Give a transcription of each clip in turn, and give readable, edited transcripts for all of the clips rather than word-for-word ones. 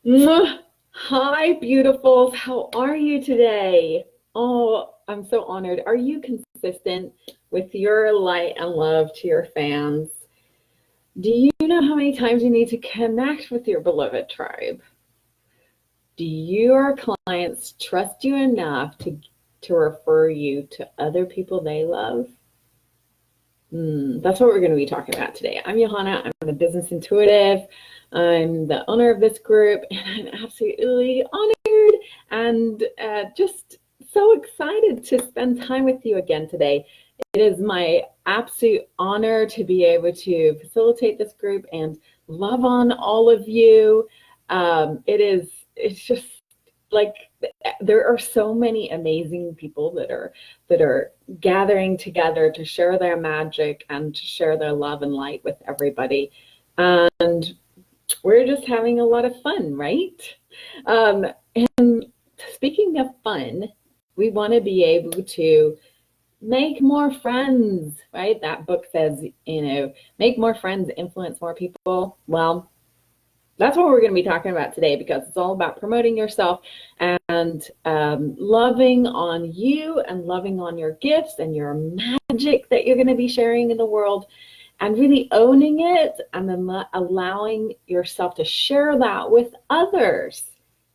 Mwah. Hi, beautifuls. How are you today? Oh, I'm so honored. Are you consistent with your light and love to your fans? Do you know how many times you need to connect with your beloved tribe? Do your clients trust you enough to refer you to other people they love? That's what we're going to be talking about today. I'm Johanna. I'm the business intuitive. I'm the owner of this group, and I'm absolutely honored and just so excited to spend time with you again today. It is my absolute honor to be able to facilitate this group and love on all of you. It's just like there are so many amazing people that are gathering together to share their magic and to share their love and light with everybody, and we're just having a lot of fun, right? um, and speaking of fun, we want to be able to make more friends, right? That book says, make more friends, influence more people. Well, that's what we're going to be talking about today, because it's all about promoting yourself and loving on you and loving on your gifts and your magic that you're going to be sharing in the world, and really owning it, and then allowing yourself to share that with others,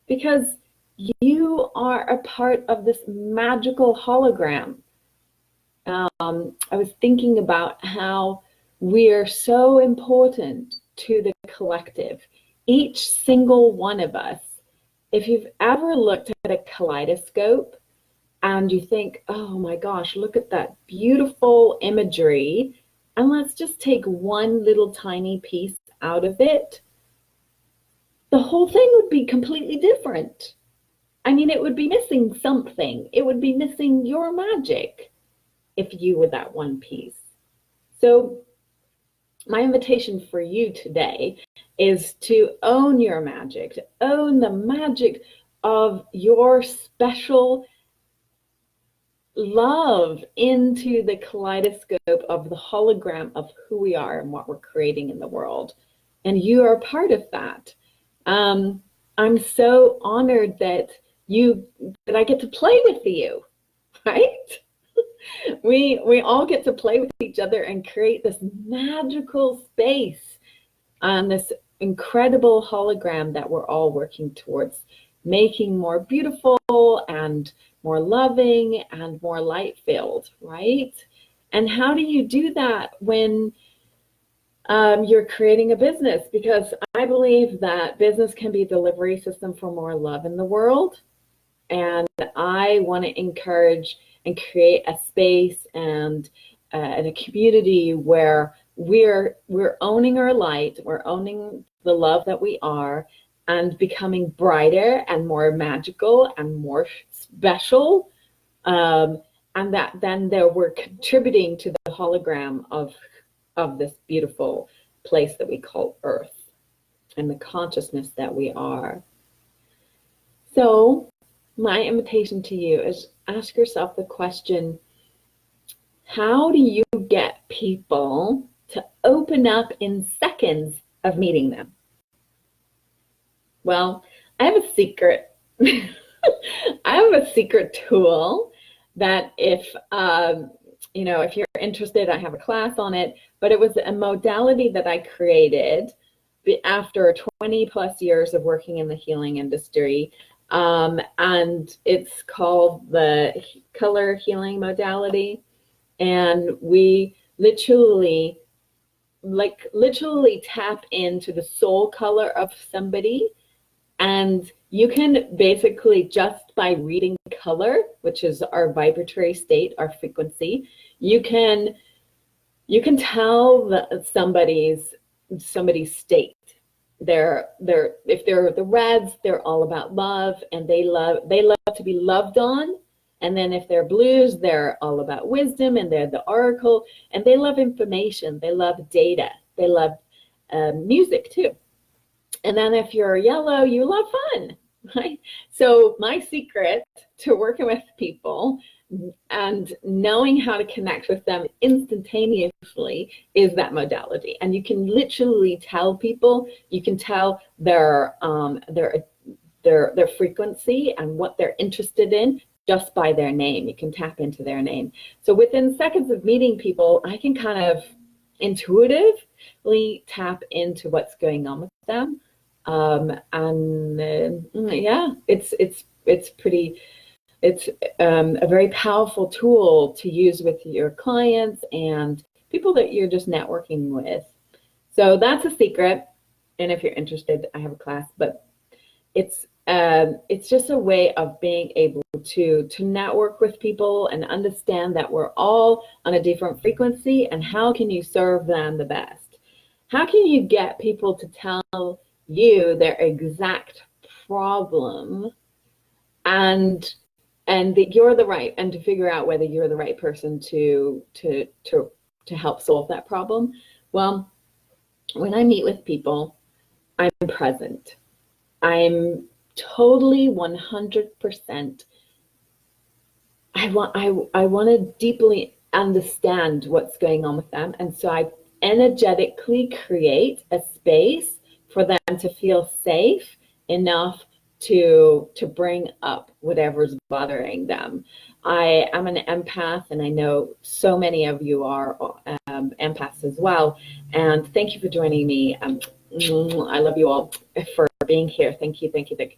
because you are a part of this magical hologram. I was thinking about how we are so important to the collective. Each single one of us, if you've ever looked at a kaleidoscope and you think, oh my gosh, look at that beautiful imagery, and let's just take one little tiny piece out of it, the whole thing would be completely different. I mean, it would be missing something. It would be missing your magic if you were that one piece. So my invitation for you today is to own your magic, to own the magic of your special love into the kaleidoscope of the hologram of who we are and what we're creating in the world. And you are part of that. I'm so honored that I get to play with you, right? We all get to play with each other and create this magical space on this incredible hologram that we're all working towards making more beautiful and more loving and more light filled, right? And how do you do that when you're creating a business? Because I believe that business can be a delivery system for more love in the world. And I want to encourage and create a space and a community where we're owning our light, we're owning the love that we are, and becoming brighter and more magical and more special. And that then there we're contributing to the hologram of this beautiful place that we call Earth and the consciousness that we are. So my invitation to you is ask yourself the question, how do you get people to open up in seconds of meeting them? Well, I have a secret. I have a secret tool that if you're interested, I have a class on it, but it was a modality that I created after 20 plus years of working in the healing industry. And it's called the color healing modality. And we literally tap into the soul color of somebody. And you can basically, just by reading color, which is our vibratory state, our frequency, you can tell somebody's state. If they're the reds, they're all about love, and they love to be loved on. And then if they're blues, they're all about wisdom, and they're the oracle, and they love information, they love data, they love music too. And then if you're yellow, you love fun, right? So my secret to working with people and knowing how to connect with them instantaneously is that modality. And you can literally tell people, you can tell their frequency and what they're interested in just by their name. You can tap into their name. So within seconds of meeting people, I can kind of intuitively tap into what's going on with them. Yeah, it's a very powerful tool to use with your clients and people that you're just networking with. So that's a secret. And if you're interested, I have a class, but it's just a way of being able to network with people and understand that we're all on a different frequency, and how can you serve them the best? How can you get people to tell you their exact problem and that you're the right, and to figure out whether you're the right person to help solve that problem? Well, when I meet with people, I'm present. I'm totally 100%. I want to deeply understand what's going on with them, and so I energetically create a space for them to feel safe enough to bring up whatever's bothering them. I am an empath, and I know so many of you are empaths as well. And thank you for joining me. I love you all for being here. Thank you, thank you, thank you.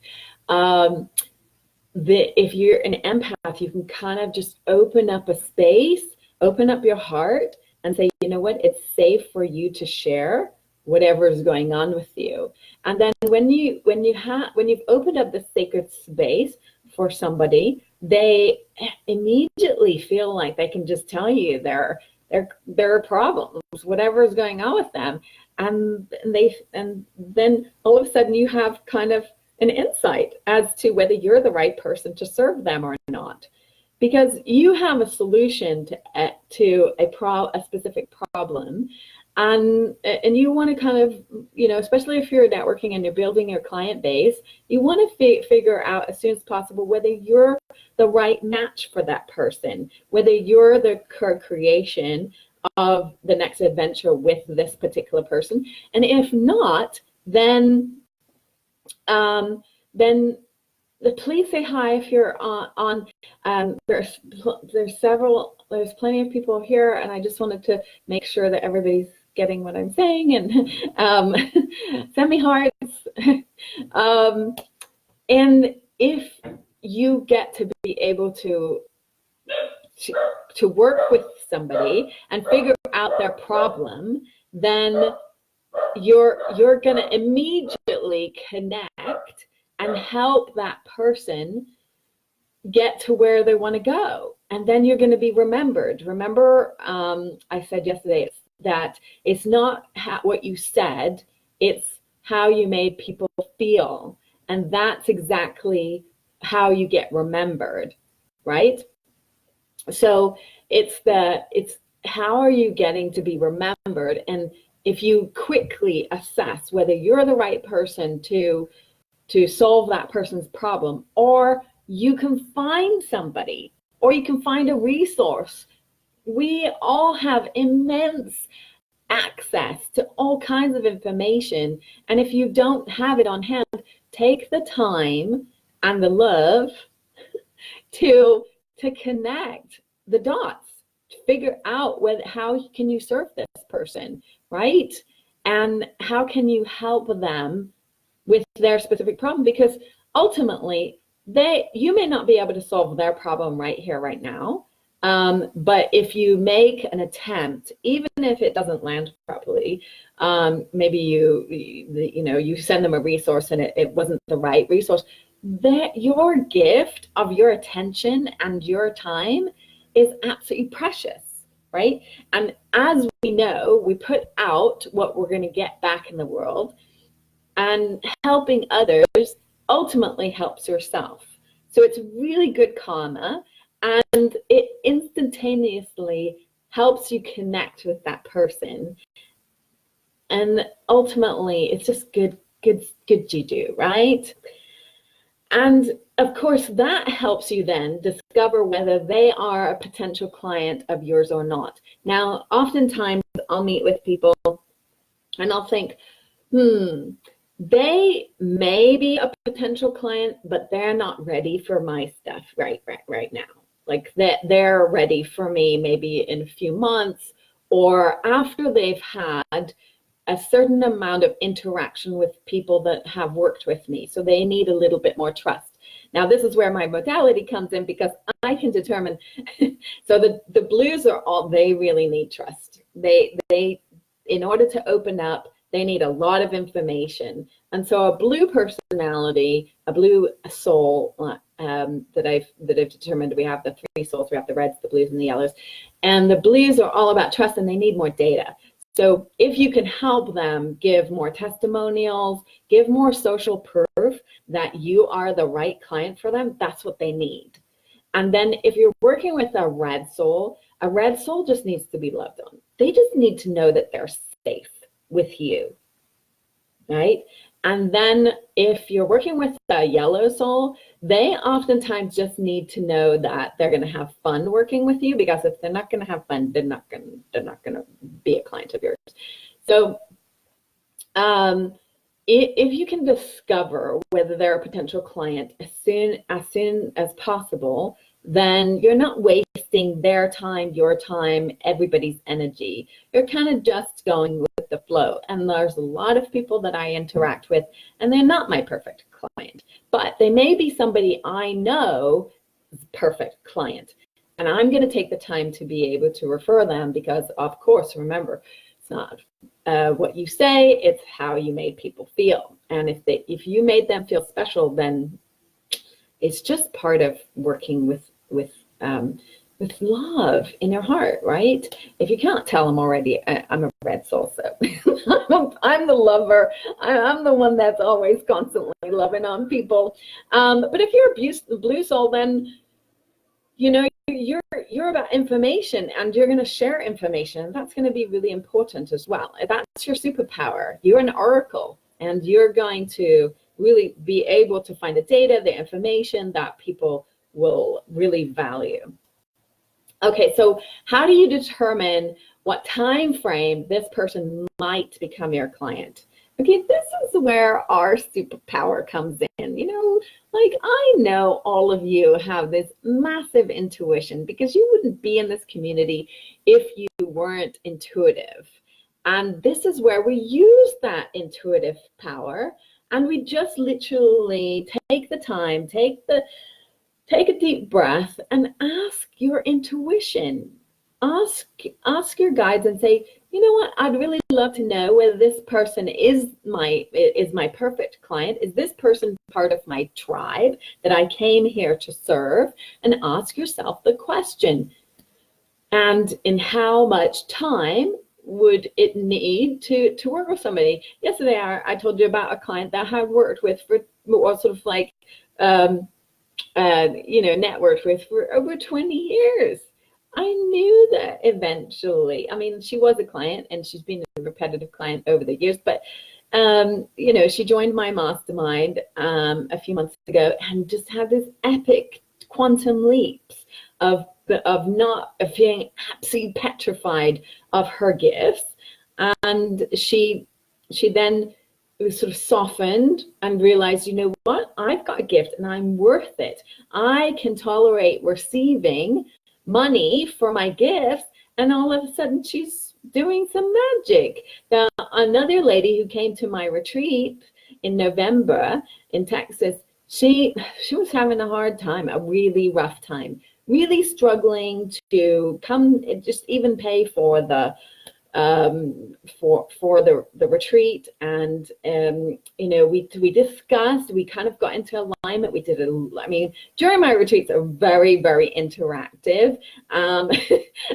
If you're an empath, you can kind of just open up a space, open up your heart, and say, you know what, it's safe for you to share whatever is going on with you. And then when you've opened up the sacred space for somebody, they immediately feel like they can just tell you their problems, whatever is going on with them, and then all of a sudden you have kind of an insight as to whether you're the right person to serve them or not, because you have a solution to a specific problem. And you want to kind of, especially if you're networking and you're building your client base, you want to figure out as soon as possible whether you're the right match for that person, whether you're the creation of the next adventure with this particular person. And if not, then please say hi if you're on. There's plenty of people here, and I just wanted to make sure that everybody's getting what I'm saying, and send me hearts. And if you get to be able to work with somebody and figure out their problem, then you're going to immediately connect and help that person get to where they want to go. And then you're going to be remembered. Remember, I said yesterday that it's not what you said, it's how you made people feel. And that's exactly how you get remembered, right? So it's how are you getting to be remembered? And if you quickly assess whether you're the right person to solve that person's problem, or you can find somebody, or you can find a resource. We all have immense access to all kinds of information. And if you don't have it on hand, take the time and the love to connect the dots, to figure out how can you serve this person, right? And how can you help them with their specific problem? Because ultimately, you may not be able to solve their problem right here, right now. But if you make an attempt, even if it doesn't land properly, maybe you send them a resource and it wasn't the right resource, that your gift of your attention and your time is absolutely precious, right? And as we know, we put out what we're going to get back in the world, and helping others ultimately helps yourself. So it's really good karma, and it instantaneously helps you connect with that person. And ultimately, it's just good juju, right? And of course, that helps you then discover whether they are a potential client of yours or not. Now, oftentimes I'll meet with people and I'll think, they may be a potential client, but they're not ready for my stuff right now. Like they're ready for me maybe in a few months or after they've had a certain amount of interaction with people that have worked with me. So they need a little bit more trust. Now, this is where my modality comes in because I can determine. So the blues are all, they really need trust. They, in order to open up, they need a lot of information. And so a blue personality, a blue soul that I've determined, we have the three souls, we have the reds, the blues, and the yellows. And the blues are all about trust and they need more data. So if you can help them give more testimonials, give more social proof that you are the right client for them, that's what they need. And then if you're working with a red soul just needs to be loved on. They just need to know that they're safe with you, right? And then if you're working with a yellow soul, they oftentimes just need to know that they're going to have fun working with you, because if they're not going to have fun, they're not going to be a client of yours. So if you can discover whether they're a potential client as soon as possible, then you're not wasting their time, your time, everybody's energy. You're kind of just going with the flow. And there's a lot of people that I interact with, and they're not my perfect client, but they may be somebody I know is a perfect client. And I'm going to take the time to be able to refer them because, of course, remember, it's not what you say, it's how you made people feel. And if you made them feel special, then it's just part of working with love in your heart, right? If you can't tell them already, I'm a red soul, so I'm the lover. I'm the one that's always constantly loving on people. But if you're a blue soul, then you know you're about information, and you're going to share information, and that's going to be really important as well. That's your superpower. You're an oracle, and you're going to really be able to find the data, the information that people will really value. Okay, so how do you determine what time frame this person might become your client? Okay, this is where our superpower comes in. Like, I know all of you have this massive intuition, because you wouldn't be in this community if you weren't intuitive. And this is where we use that intuitive power, and we just literally take the time, take a deep breath and ask your intuition. Ask your guides and say, you know what, I'd really love to know whether this person is my perfect client. Is this person part of my tribe that I came here to serve? And ask yourself the question. And in how much time would it need to work with somebody? Yesterday, I told you about a client that I had worked with for sort of like, networked with for over 20 years. I knew that eventually. I mean, she was a client, and she's been a repetitive client over the years, but she joined my mastermind a few months ago and just had this epic quantum leaps of being absolutely petrified of her gifts. And she then sort of softened and realized, you know what, I've got a gift and I'm worth it. I can tolerate receiving money for my gifts. And all of a sudden she's doing some magic. Now, another lady who came to my retreat in November in Texas, she was having a hard time, a really rough time, really struggling to just even pay for the retreat. And we discussed, we kind of got into alignment. We did during my retreats are very, very interactive.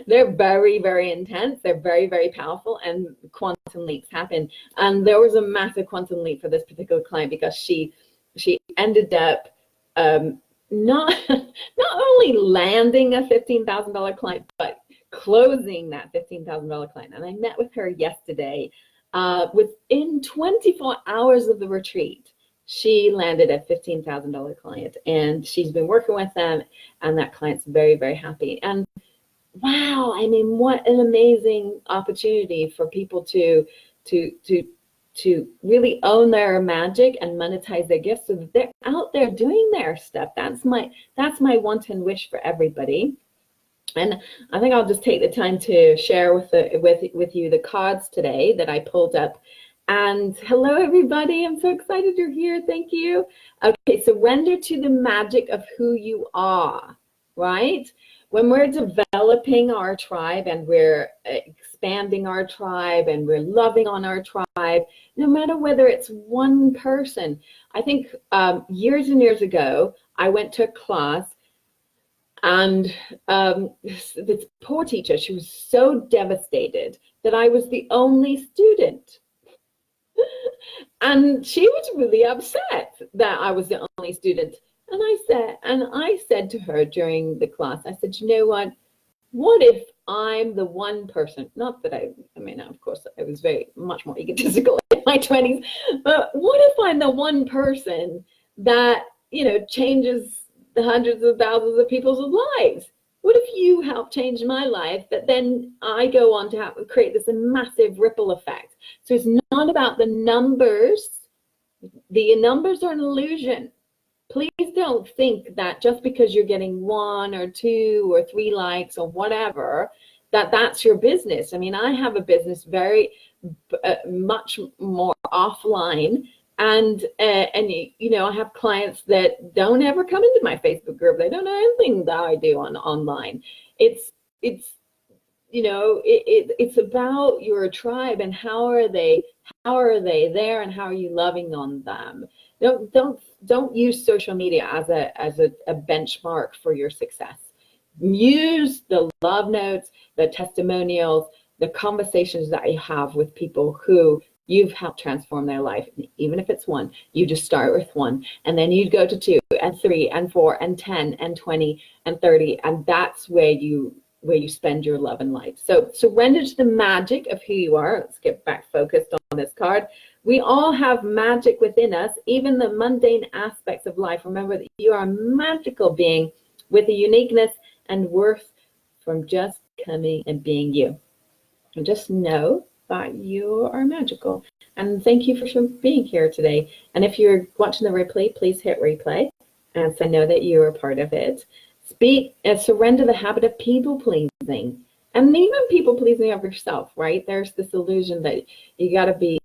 They're very, very intense. They're very, very powerful, and quantum leaps happen. And there was a massive quantum leap for this particular client, because she ended up not only landing a $15,000 client, but closing that $15,000 client. And I met with her yesterday. Within 24 hours of the retreat, she landed a $15,000 client, and she's been working with them, and that client's very, very happy. And wow, I mean, what an amazing opportunity for people to really own their magic and monetize their gifts, so that they're out there doing their stuff. That's my want and wish for everybody. And I think I'll just take the time to share with you the cards today that I pulled up. And hello, everybody. I'm so excited you're here. Thank you. Okay, surrender to the magic of who you are, right? When we're developing our tribe and we're expanding our tribe and we're loving on our tribe, no matter whether it's one person. I think years and years ago, I went to a class, and this poor teacher, she was so devastated that I was the only student. And she was really upset that I was the only student. And I said to her during the class, I said, you know what if I'm the one person, not that I mean, of course, I was very much more egotistical in my 20s, but what if I'm the one person that, changes the hundreds of thousands of people's lives? What if you help change my life, that then I go on to create this massive ripple effect? So it's not about the numbers. The numbers are an illusion. Please don't think that just because you're getting 1 or 2 or 3 likes or whatever, that's your business. I mean, I have a business very much more offline. And I have clients that don't ever come into my Facebook group. They don't know anything that I do online. It's about your tribe, and how are they there, and how are you loving on them. Don't use social media as a benchmark for your success. Use the love notes, the testimonials, the conversations that you have with people who you've helped transform their life. Even if it's 1, you just start with 1, and then you go to 2 and 3 and 4 and 10 and 20 and 30, and that's where you spend your love and life. So surrender to the magic of who you are. Let's get back focused on this card. We all have magic within us, even the mundane aspects of life. Remember that you are a magical being with a uniqueness and worth from just coming and being you. And just know that you are magical. And thank you for being here today. And if you're watching the replay, please hit replay, and so know that you are part of it. Speak and surrender the habit of people pleasing, and even people pleasing of yourself, right? There's this illusion that you got to be,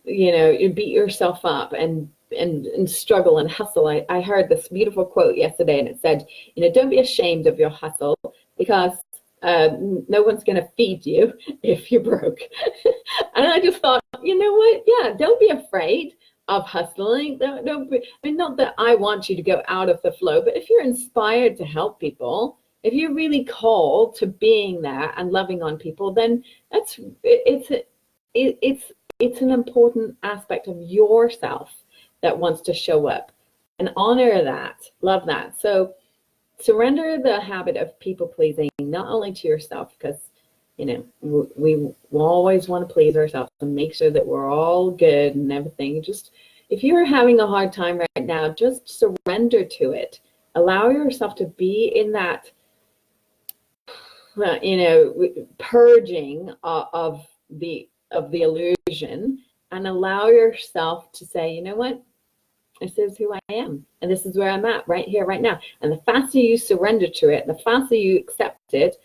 you beat yourself up and struggle and hustle. I heard this beautiful quote yesterday, and it said, don't be ashamed of your hustle, because no one's going to feed you if you're broke. And I just thought, you know what? Yeah, don't be afraid of hustling. Don't be, I mean, not that I want you to go out of the flow, but if you're inspired to help people, if you're really called to being there and loving on people, then it's an important aspect of yourself that wants to show up, and honor that, love that. So surrender the habit of people pleasing, not only to yourself, because we always want to please ourselves and make sure that we're all good and everything. Just, if you're having a hard time right now, just surrender to it. Allow yourself to be in that, purging of the illusion, and allow yourself to say, you know what? This is who I am, and this is where I'm at right here, right now. And the faster you surrender to it, the faster you accept it,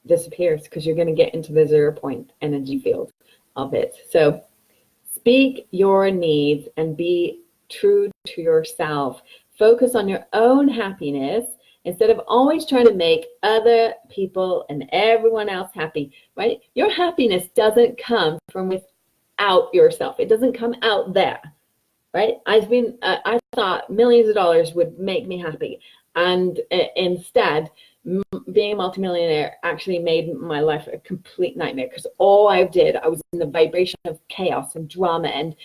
disappears, because you're going to get into the 0 point energy field of it. So speak your needs and be true to yourself. Focus on your own happiness instead of always trying to make other people and everyone else happy, right? Your happiness doesn't come from without yourself. It doesn't come out there, right? I thought millions of dollars would make me happy, and instead, being a multimillionaire actually made my life a complete nightmare, because all I was in the vibration of chaos and drama, and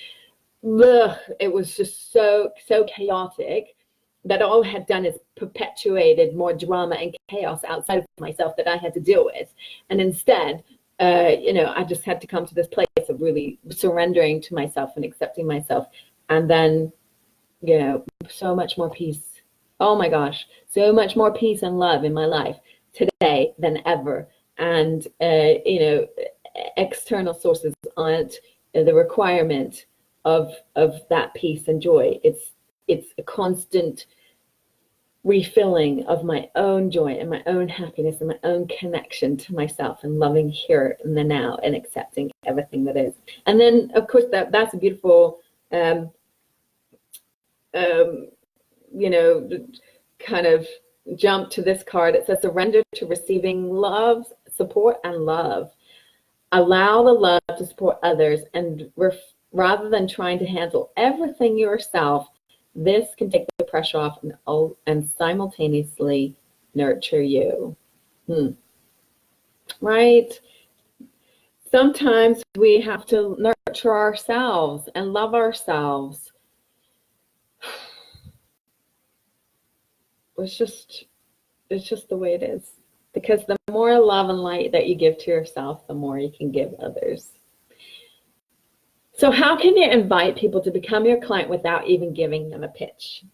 it was just so chaotic that all I had done is perpetuated more drama and chaos outside of myself that I had to deal with. And instead, I just had to come to this place place of really surrendering to myself and accepting myself. And then, you know, so much more peace. Oh my gosh, so much more peace and love in my life today than ever. And, you know, external sources aren't the requirement of that peace and joy. It's a constant refilling of my own joy and my own happiness and my own connection to myself and loving here and the now and accepting everything that is. And then, of course, that's a beautiful, you know, kind of jump to this card. It says surrender to receiving love, support, and love. Allow the love to support others, and rather than trying to handle everything yourself, this can take the pressure off and simultaneously nurture you. Right? Sometimes we have to nurture ourselves and love ourselves. It's just the way it is. Because the more love and light that you give to yourself, the more you can give others. So how can you invite people to become your client without even giving them a pitch?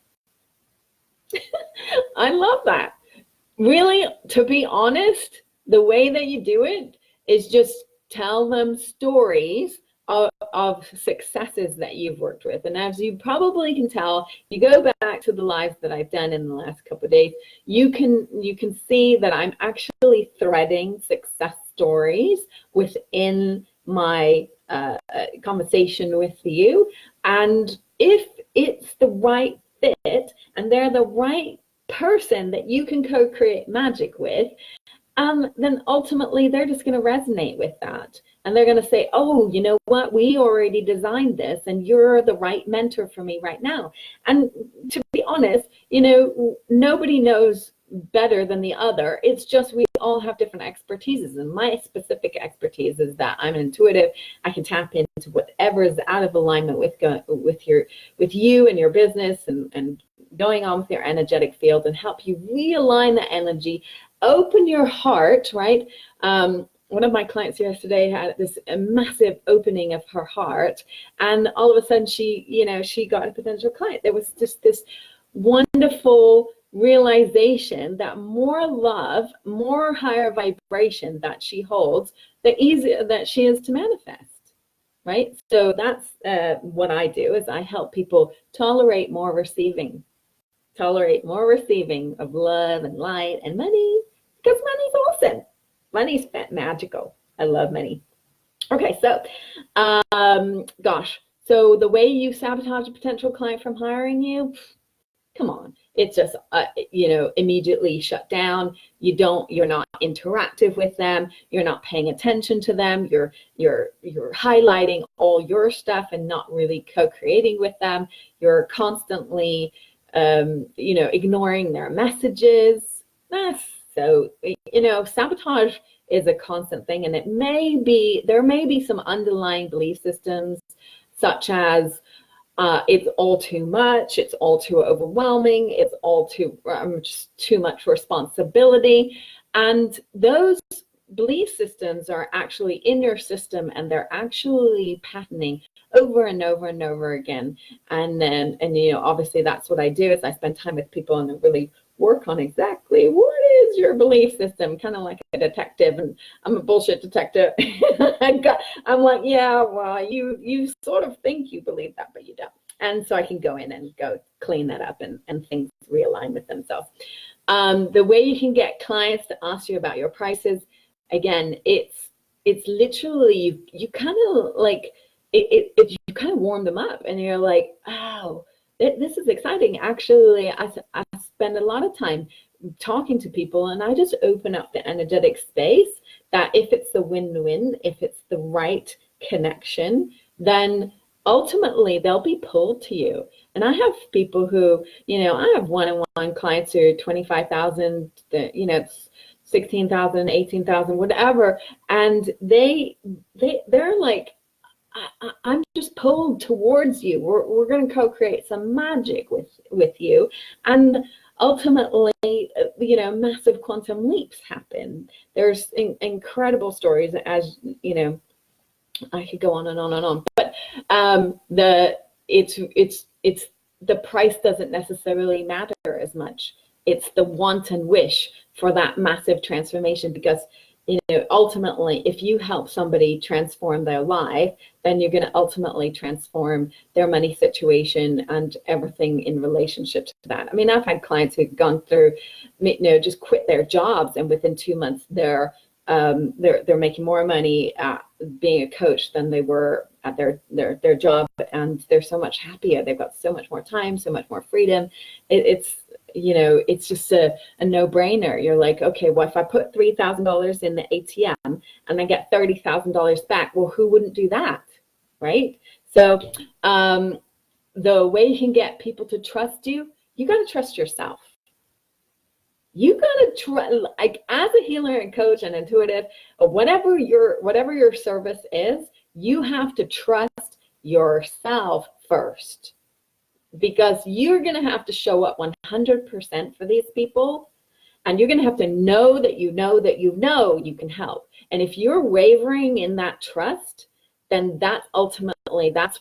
I love that. Really, to be honest, the way that you do it is just tell them stories of successes that you've worked with. And as you probably can tell, you go back to the lives that I've done in the last couple of days, you can see that I'm actually threading success stories within my conversation with you. And if it's the right fit and they're the right person that you can co-create magic with, then ultimately they're just going to resonate with that. And they're going to say, oh, you know what, we already designed this and you're the right mentor for me right now. And to be honest, you know, nobody knows better than the other. It's just we all have different expertises. And my specific expertise is that I'm an intuitive. I can tap into whatever is out of alignment with you and your business and going on with your energetic field and help you realign the energy, open your heart, right? One of my clients yesterday had this massive opening of her heart, and all of a sudden she got a potential client. There was just this wonderful realization that more love, more higher vibration that she holds, the easier that she is to manifest, right? So that's what I do, is I help people tolerate more receiving of love and light and money, because money's awesome. Money's magical. I love money. Okay, so, gosh. So the way you sabotage a potential client from hiring you, come on. It's just, you know, immediately shut down. You're not interactive with them. You're not paying attention to them. You're highlighting all your stuff and not really co-creating with them. You're constantly, you know, ignoring their messages. So, you know, sabotage is a constant thing, and there may be some underlying belief systems, such as it's all too much, it's all too overwhelming, it's all too just too much responsibility, and those belief systems are actually in your system, and they're actually patterning over and over and over again. And you know, obviously that's what I do, is I spend time with people and really work on exactly what is your belief system, kind of like a detective, and I'm a bullshit detective. I'm like, yeah, well, you sort of think you believe that, but you don't. And so I can go in and go clean that up and things realign with themselves. The way you can get clients to ask you about your prices, again, it's literally you kind of like you kind of warm them up, and you're like, oh, this is exciting. Actually, I spend a lot of time talking to people, and I just open up the energetic space that if it's the win-win, if it's the right connection, then ultimately they'll be pulled to you. And I have people who, you know, I have one-on-one clients who are 25,000, you know, 16,000, 18,000, whatever, and they're like, I'm just pulled towards you. We're going to co-create some magic with you, and ultimately, you know, massive quantum leaps happen. There's incredible stories, as you know, I could go on and on and on, but it's the price doesn't necessarily matter as much. It's the want and wish for that massive transformation, because ultimately, if you help somebody transform their life, then you're going to ultimately transform their money situation and everything in relationship to that. I mean, I've had clients who've gone through, just quit their jobs, and within 2 months they're making more money being a coach than they were at their job, and they're so much happier. They've got so much more time, so much more freedom. It's just a no-brainer. You're like, okay, well, if I put $3,000 in the ATM and I get $30,000 back, well, who wouldn't do that, right? So the way you can get people to trust you, you got to trust yourself. You got to try, like, as a healer and coach and intuitive, whatever your service is, you have to trust yourself first, because you're going to have to show up 100% for these people, and you're going to have to know that you you can help. And if you're wavering in that trust, then that's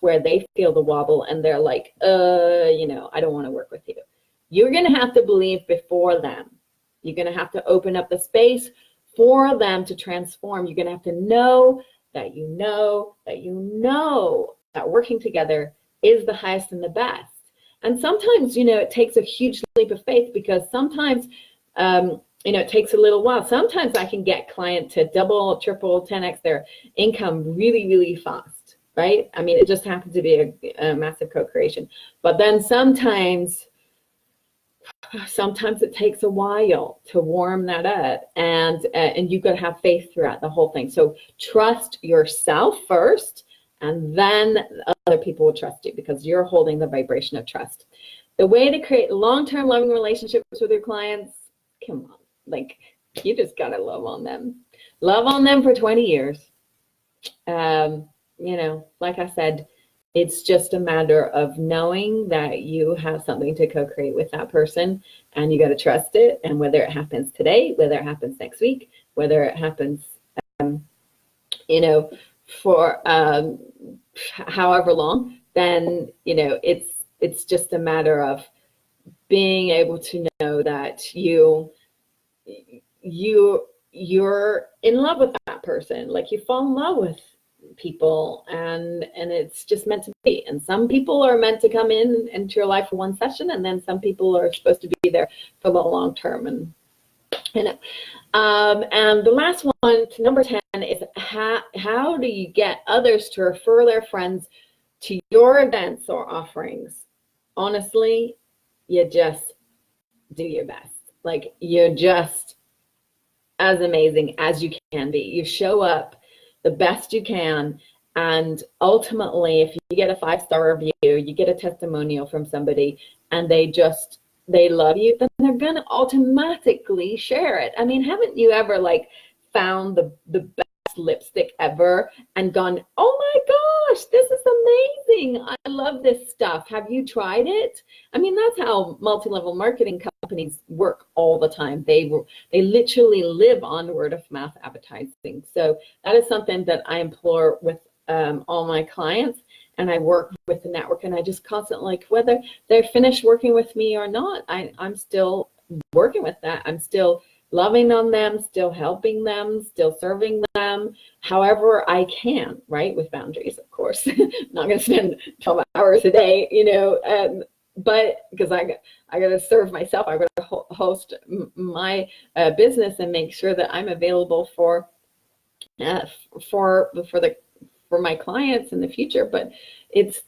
where they feel the wobble, and they're like, I don't want to work with you. You're going to have to believe before them. You're going to have to open up the space for them to transform. You're going to have to know that that working together is the highest and the best. And sometimes, it takes a huge leap of faith, because sometimes, it takes a little while. Sometimes I can get client to double, triple, 10x their income really, really fast, right? I mean, it just happens to be a massive co-creation. But then sometimes it takes a while to warm that up, and you've got to have faith throughout the whole thing. So trust yourself first, and then other people will trust you, because you're holding the vibration of trust. The way to create long-term loving relationships with your clients, come on, like, you just got to love on them for 20 years. Like I said, it's just a matter of knowing that you have something to co-create with that person, and you got to trust it. And whether it happens today, whether it happens next week, whether it happens, for however long, then it's just a matter of being able to know that you're in love with that person. Like, you fall in love with people, and it's just meant to be. And some people are meant to come into your life for one session, and then some people are supposed to be there for the long term. And the last one, number 10, is how do you get others to refer their friends to your events or offerings? Honestly, you just do your best. Like, you're just as amazing as you can be. You show up the best you can, and ultimately, if you get a 5-star review, you get a testimonial from somebody, and they love you, then they're gonna automatically share it. I mean, haven't you ever found the best lipstick ever and gone, oh my gosh, this is amazing, I love this stuff, have you tried it? I mean, that's how multi-level marketing companies work all the time. They literally live on word of mouth advertising. So that is something that I implore with all my clients, and I work with the network, and I just constantly, whether they're finished working with me or not, I'm still working with that. I'm still loving on them, still helping them, still serving them, however I can, right? With boundaries, of course. I'm not going to spend 12 hours a day, but because I got to serve myself, I got to host my business and make sure that I'm available for my clients in the future. But it's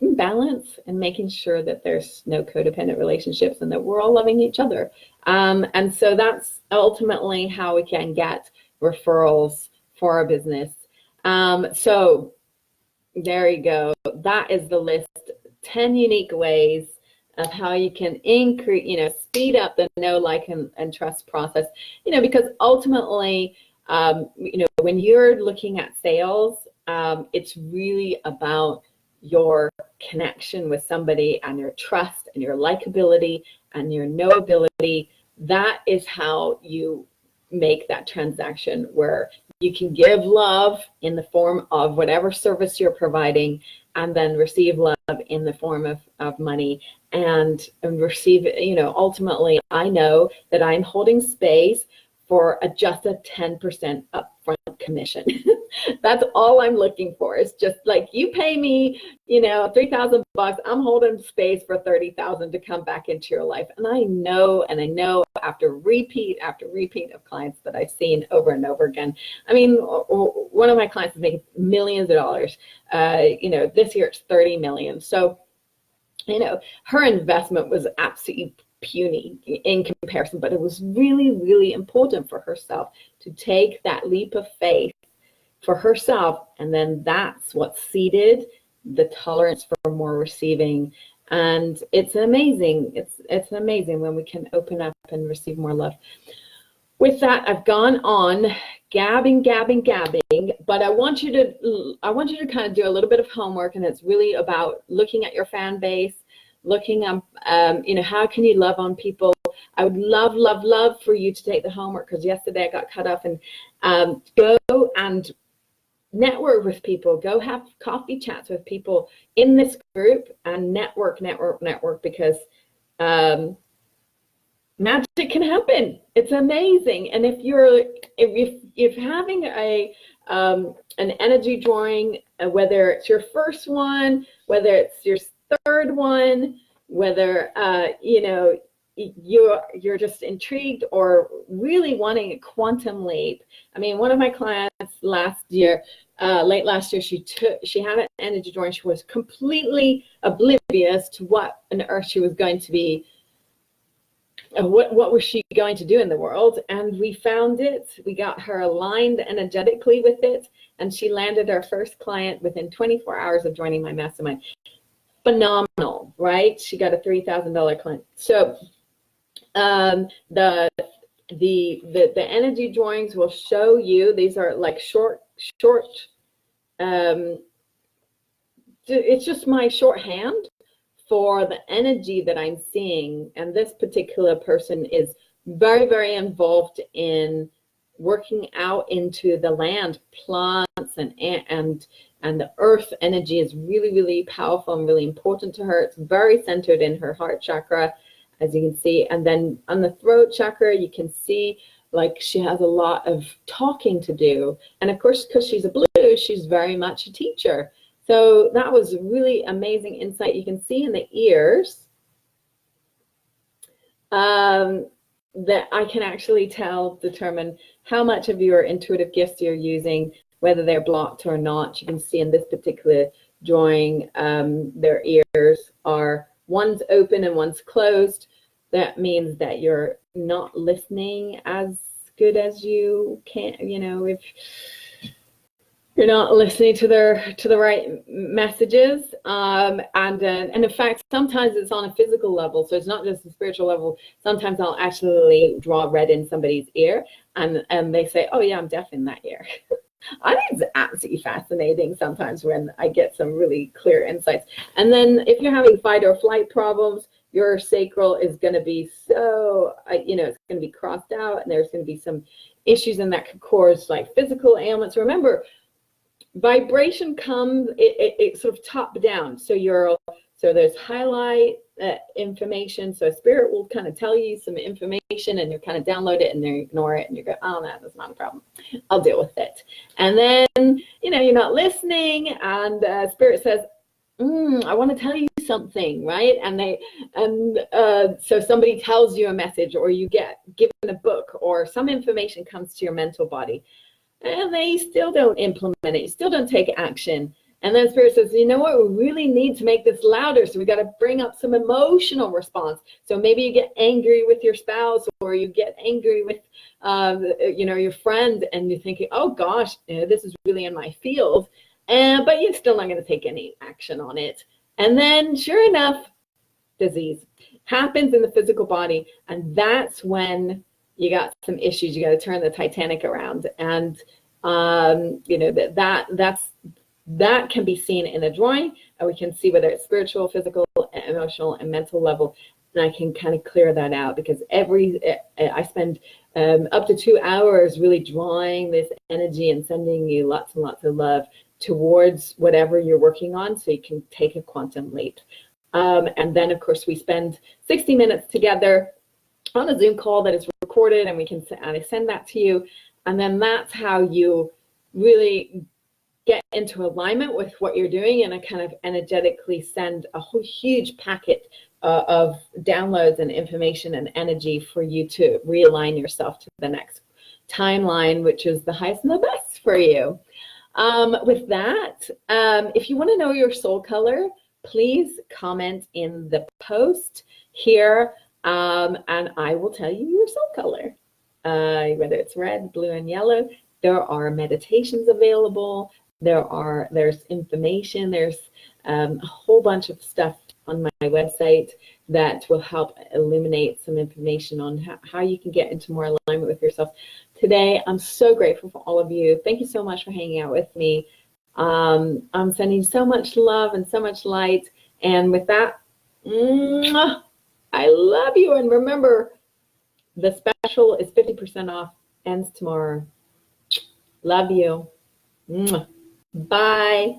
balance and making sure that there's no codependent relationships, and that we're all loving each other. And so that's ultimately how we can get referrals for our business. So there you go. That is the list. 10 unique ways of how you can increase, speed up the know, like, and trust process, because ultimately, when you're looking at sales, it's really about your connection with somebody, and your trust, and your likability, and your knowability. That is how you make that transaction where you can give love in the form of whatever service you're providing, and then receive love in the form of money, and receive, ultimately, I know that I'm holding space for just a 10% upfront commission. That's all I'm looking for. It's just like, you pay me, $3,000, I'm holding space for 30,000 to come back into your life. And I know after repeat of clients that I've seen over and over again. I mean, one of my clients is making millions of dollars. This year it's 30 million. So, her investment was absolutely puny in comparison, but it was really, really important for herself to take that leap of faith for herself, and then that's what seeded the tolerance for more receiving. And it's amazing. It's amazing when we can open up and receive more love. With that, I've gone on gabbing, but I want you to kind of do a little bit of homework, and it's really about looking at your fan base, looking at, how can you love on people. I would love for you to take the homework, because yesterday I got cut off, and go and network with people, go have coffee chats with people in this group, and network, because magic can happen. It's amazing. And if having an energy drawing, whether it's your first one, whether it's your third one, whether you're just intrigued or really wanting a quantum leap. I mean, one of my clients late last year, she had an energy drawing. She was completely oblivious to what on earth she was going to be, what was she going to do in the world. And we found it. We got her aligned energetically with it, and she landed our first client within 24 hours of joining my mastermind. Phenomenal, right? She got a $3,000 client. So the energy drawings will show you, these are like short, it's just my shorthand for the energy that I'm seeing. And this particular person is very, very involved in working out into the land, plants, and the earth energy is really, really powerful and really important to her. It's very centered in her heart chakra, as you can see. And then on the throat chakra, you can see like she has a lot of talking to do. And of course, because she's a blue, she's very much a teacher. So that was really amazing insight. You can see in the ears that I can actually determine how much of your intuitive gifts you're using, whether they're blocked or not. You can see in this particular drawing, their ears are, one's open and one's closed. That means that you're not listening as good as you can, if you're not listening to the right messages. And in fact, sometimes it's on a physical level. So it's not just a spiritual level. Sometimes I'll actually draw red in somebody's ear, and they say, oh yeah, I'm deaf in that ear. I think it's absolutely fascinating sometimes when I get some really clear insights. And then if you're having fight or flight problems, your sacral is going to be so, it's going to be crossed out, and there's going to be some issues, and that could cause like physical ailments. Remember, vibration comes, it sort of top down. So there's highlight information. So spirit will kind of tell you some information, and you kind of download it and then ignore it, and you go, oh, that's not a problem, I'll deal with it. And then, you're not listening, and spirit says, I want to tell you something, right? And so somebody tells you a message, or you get given a book, or some information comes to your mental body, and they still don't implement it, still don't take action. And then spirit says, you know what, we really need to make this louder. So we got to bring up some emotional response. So maybe you get angry with your spouse, or you get angry with, your friend, and you're thinking, oh gosh, this is really in my field. But you're still not going to take any action on it. And then sure enough, disease happens in the physical body. And that's when you got some issues. You got to turn the Titanic around. And, that can be seen in a drawing, and we can see whether it's spiritual, physical, emotional, and mental level. and I can kind of clear that out, because I spend up to 2 hours really drawing this energy and sending you lots and lots of love towards whatever you're working on, so you can take a quantum leap. And then, of course, we spend 60 minutes together on a Zoom call that is recorded, and I send that to you. And then that's how you really get into alignment with what you're doing, and I kind of energetically send a whole huge packet of downloads and information and energy for you to realign yourself to the next timeline, which is the highest and the best for you. With that, if you want to know your soul color, please comment in the post here, and I will tell you your soul color, whether it's red, blue, and yellow. There are meditations available. There's information. There's a whole bunch of stuff on my website that will help illuminate some information on how you can get into more alignment with yourself. Today, I'm so grateful for all of you. Thank you so much for hanging out with me. I'm sending so much love and so much light. And with that, I love you. And remember, the special is 50% off, ends tomorrow. Love you. Bye.